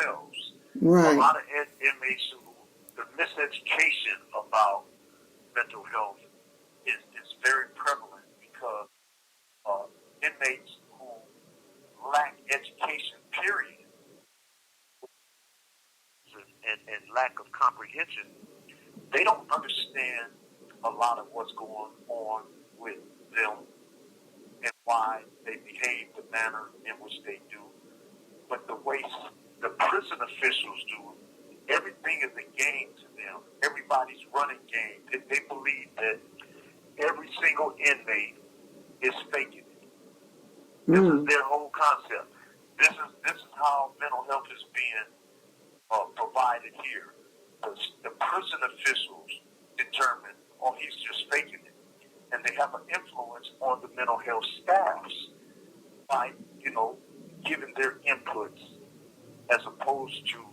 themselves. A Right. lot of inmates who, the miseducation about mental health is very prevalent because inmates who lack education, period, and lack of comprehension, they don't understand a lot of what's going on with them and why they behave the manner in which they do. But the way the prison officials do, everything is a game to them. Everybody's running game. They believe that every single inmate is faking it. This is their whole concept. This is how mental health is being provided here. The prison officials determine, oh, he's just faking it. And they have an influence on the mental health staffs by, giving their inputs as opposed to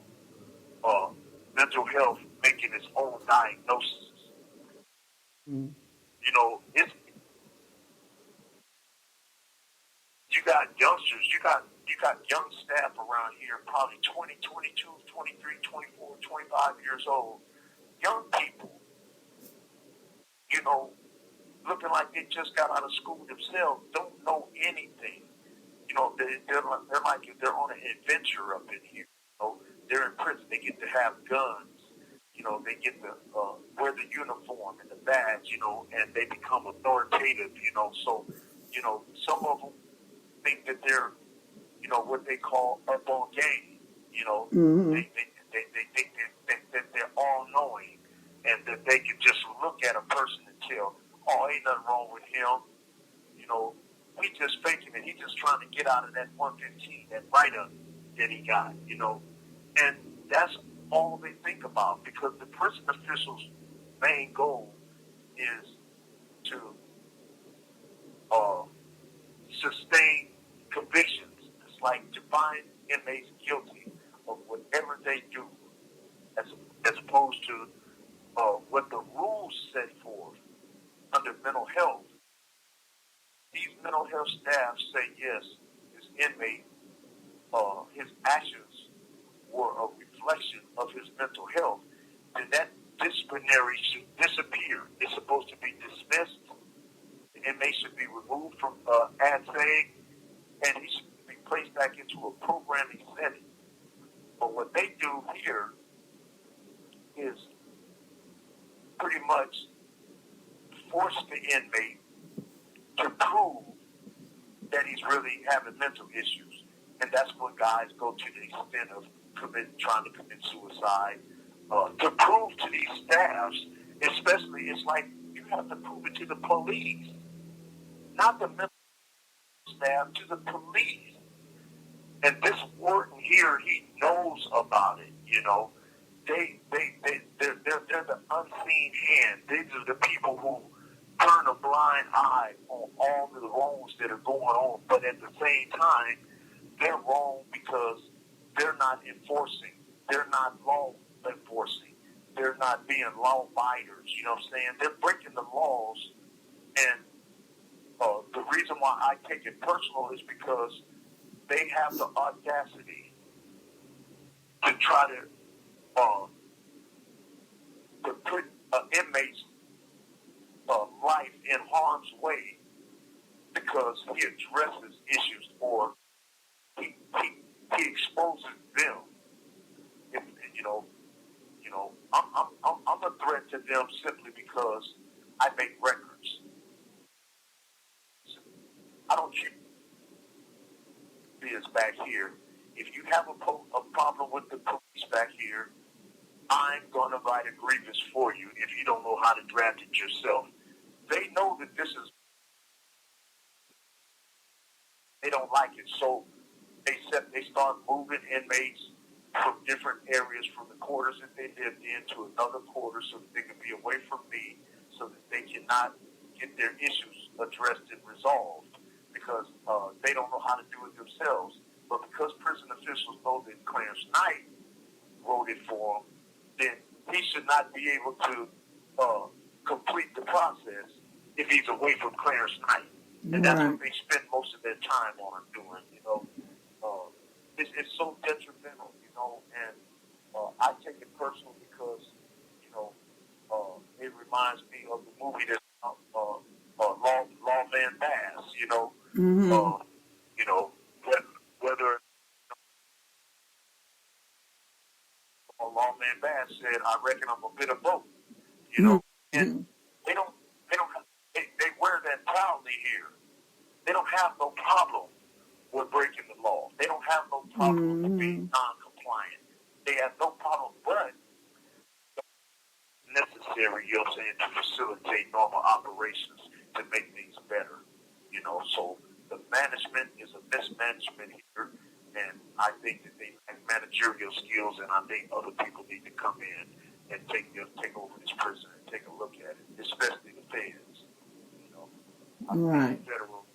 mental health making its own diagnosis. It's you got youngsters, you got young staff around here, probably 20, 22, 23, 24, 25 years old. Young people, looking like they just got out of school themselves, don't know anything. They're like they're on an adventure up in here. They're in prison. They get to have guns. They get to wear the uniform and the badge. And they become authoritative. So, some of them think that they're, what they call up on game. They think that they're all knowing, and that they can just look at a person and tell, oh, ain't nothing wrong with him. We just faking it. He's just trying to get out of that 115, that write-up that he got, And that's all they think about, because the prison officials' main goal is to sustain convictions. It's like to find inmates guilty of whatever they do, as opposed to what the rules set forth under mental health. These mental health staff say, yes, this inmate, his actions were a reflection of his mental health, then that disciplinary should disappear. It's supposed to be dismissed. The inmate should be removed from ADSEG, and he should be placed back into a programming setting. But what they do here is pretty much force the inmate to prove that he's really having mental issues. And that's when guys go to the extent of trying to commit suicide. To prove to these staffs, especially, it's like you have to prove it to the police, not the mental staff, to the police. And this warden here, he knows about it, They're the unseen hand. These are the people who turn a blind eye on all the wrongs that are going on, but at the same time, they're wrong because they're not enforcing. They're not law enforcing. They're not being law abiders. You know what I'm saying? They're breaking the laws, and the reason why I take it personal is because they have the audacity to try to put an inmate's life in harm's way because he addresses issues or he exposes them. I'm a threat to them simply because I make records. I don't keep this back here. If you have a problem with the police back here, I'm going to write a grievance for you if you don't know how to draft it yourself. They know that this is, they don't like it, so they start moving inmates from different areas from the quarters that they lived in to another quarter so that they can be away from me, so that they cannot get their issues addressed and resolved because they don't know how to do it themselves. But because prison officials know that Clarence Knight wrote it for them, then he should not be able to complete the process if he's away from Clarence Knight. And that's what they spend most of their time on doing, It's so detrimental, reminds me of the movie that Lawman Bass. Mm-hmm. You know, whether Lawman Bass said, "I reckon I'm a bit of both." And Mm-hmm. they don't, they don't, they wear that proudly here. They don't have no problem with breaking the law. They don't have no problem with Mm-hmm. being non-compliant. They have no problem, but necessary, to facilitate normal operations to make things better. So the management is a mismanagement here, and I think that they have managerial skills, and I think other people need to come in and take over this prison and take a look at it, especially the feds. I think Right. federal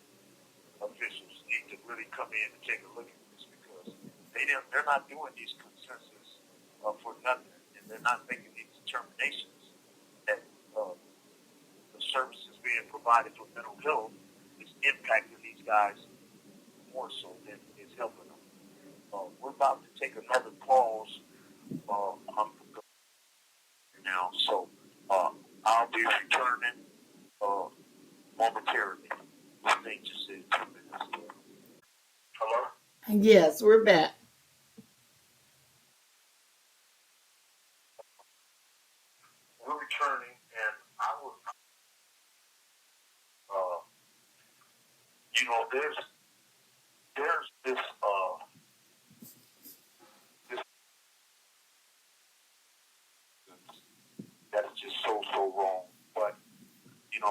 officials need to really come in and take a look at this because they're not doing these consensus for nothing, and they're not making these determinations that the services being provided for mental health is impacting these guys more so than it's helping them. We're about to take another pause now, so I'll be returning momentarily. I think just in 2 minutes. Hello? Yes, we're back. We're returning, and I was, uh, there's this that is just so wrong. But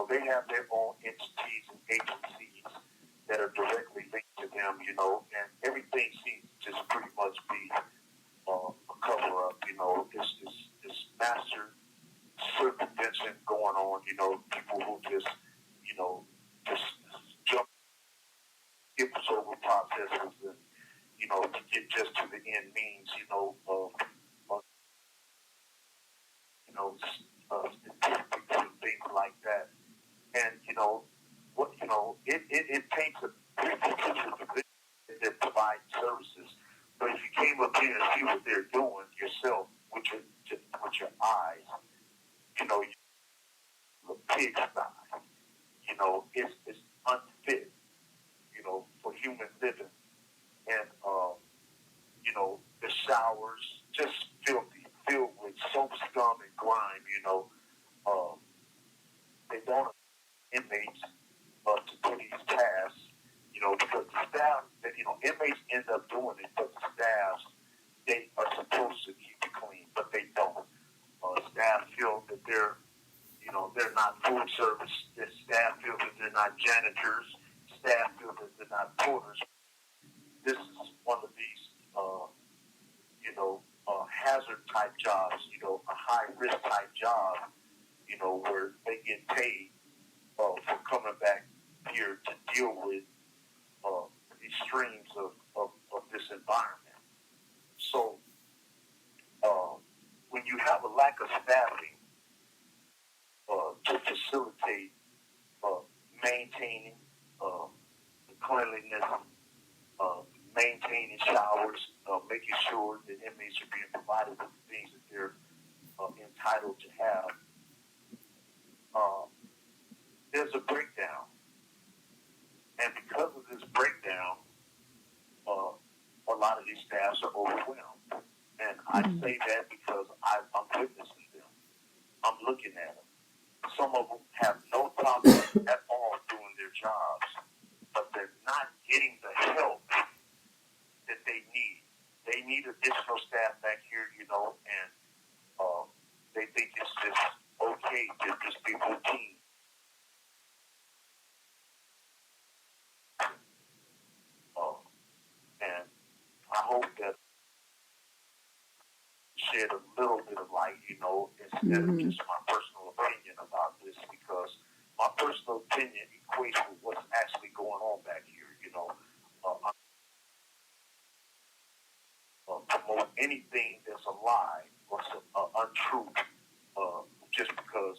they have their own entities and agencies that are directly linked to them. And everything seems to just pretty much be a cover up. This master circumvention going on. People who just jump skips over processes and to get just to the end means. Of statistics and things like that. And it paints a pretty good picture of the that they're providing services. But if you came up here and see what they're doing yourself with your eyes, the pigsty, it's unfit, for human living. And the showers just filthy, filled with soap, scum, and grime. Uh, they don't have inmates to do these tasks, because the staff, that inmates end up doing it, but the staffs, they are supposed to keep it clean, but they don't. Staff feel that they're not food service. The staff feel that they're not janitors. Staff feel that they're not porters. This is one of these, hazard type jobs, a high risk type job, where they get paid for coming back here to deal with these streams of this environment. So when you have a lack of staffing to facilitate maintaining the cleanliness, maintaining showers, making sure that inmates are being provided with the things that they're entitled to have, there's a breakdown. And because of this breakdown, a lot of these staffs are overwhelmed. And I say that because I'm witnessing them. I'm looking at them. Some of them have no problem at all doing their jobs, but they're not getting the help that they need. They need additional staff back here, and they think it's just okay to just be routine. And I hope that shed a little bit of light, instead of just my personal opinion about this, because my personal opinion equates with what's actually going on back here. Promote anything that's a lie or some untruth, just because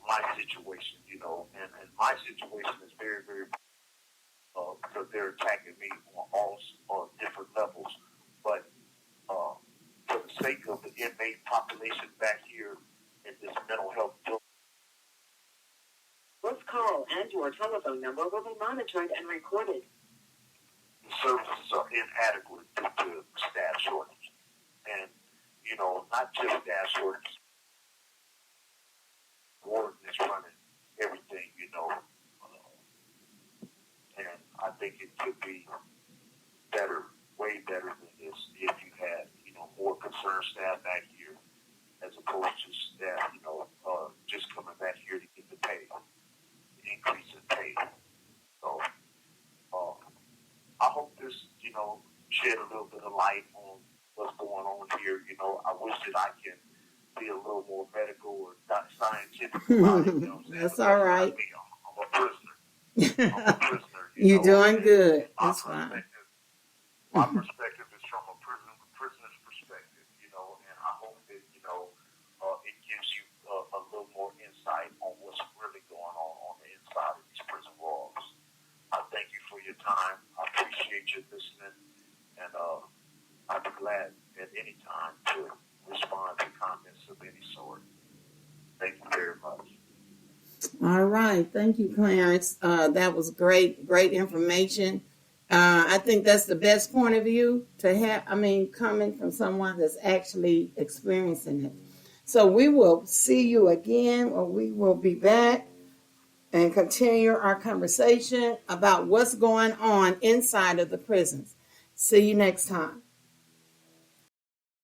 my situation, and my situation is very, very because they're attacking me on all different levels. But for the sake of the inmate population back here in this mental health building, call and your telephone number will be monitored and recorded. The services are inadequate due to staff shortage. And, not just staff shortage. Warden is running everything, and I think it could be better, way better than this if you had, more concerned staff back here as opposed to staff, just coming back here to get the pay, increase in pay. So, I hope this, shed a little bit of light on what's going on here. I wish that I can be a little more medical or scientific about it. That's all right. I'm a prisoner. I'm a prisoner. You're doing good. My That's fine. My perspective is from a prisoner's perspective, and I hope that, it gives you a little more insight on what's really going on the inside of these prison walls. I thank you for your time. I appreciate you listening, and I'd be glad at any time to respond to comments of any sort. Thank you very much. All right. Thank you, Clarence. That was great information. I think that's the best point of view to have, coming from someone that's actually experiencing it. So we will see you again, or we will be back and continue our conversation about what's going on inside of the prisons. See you next time.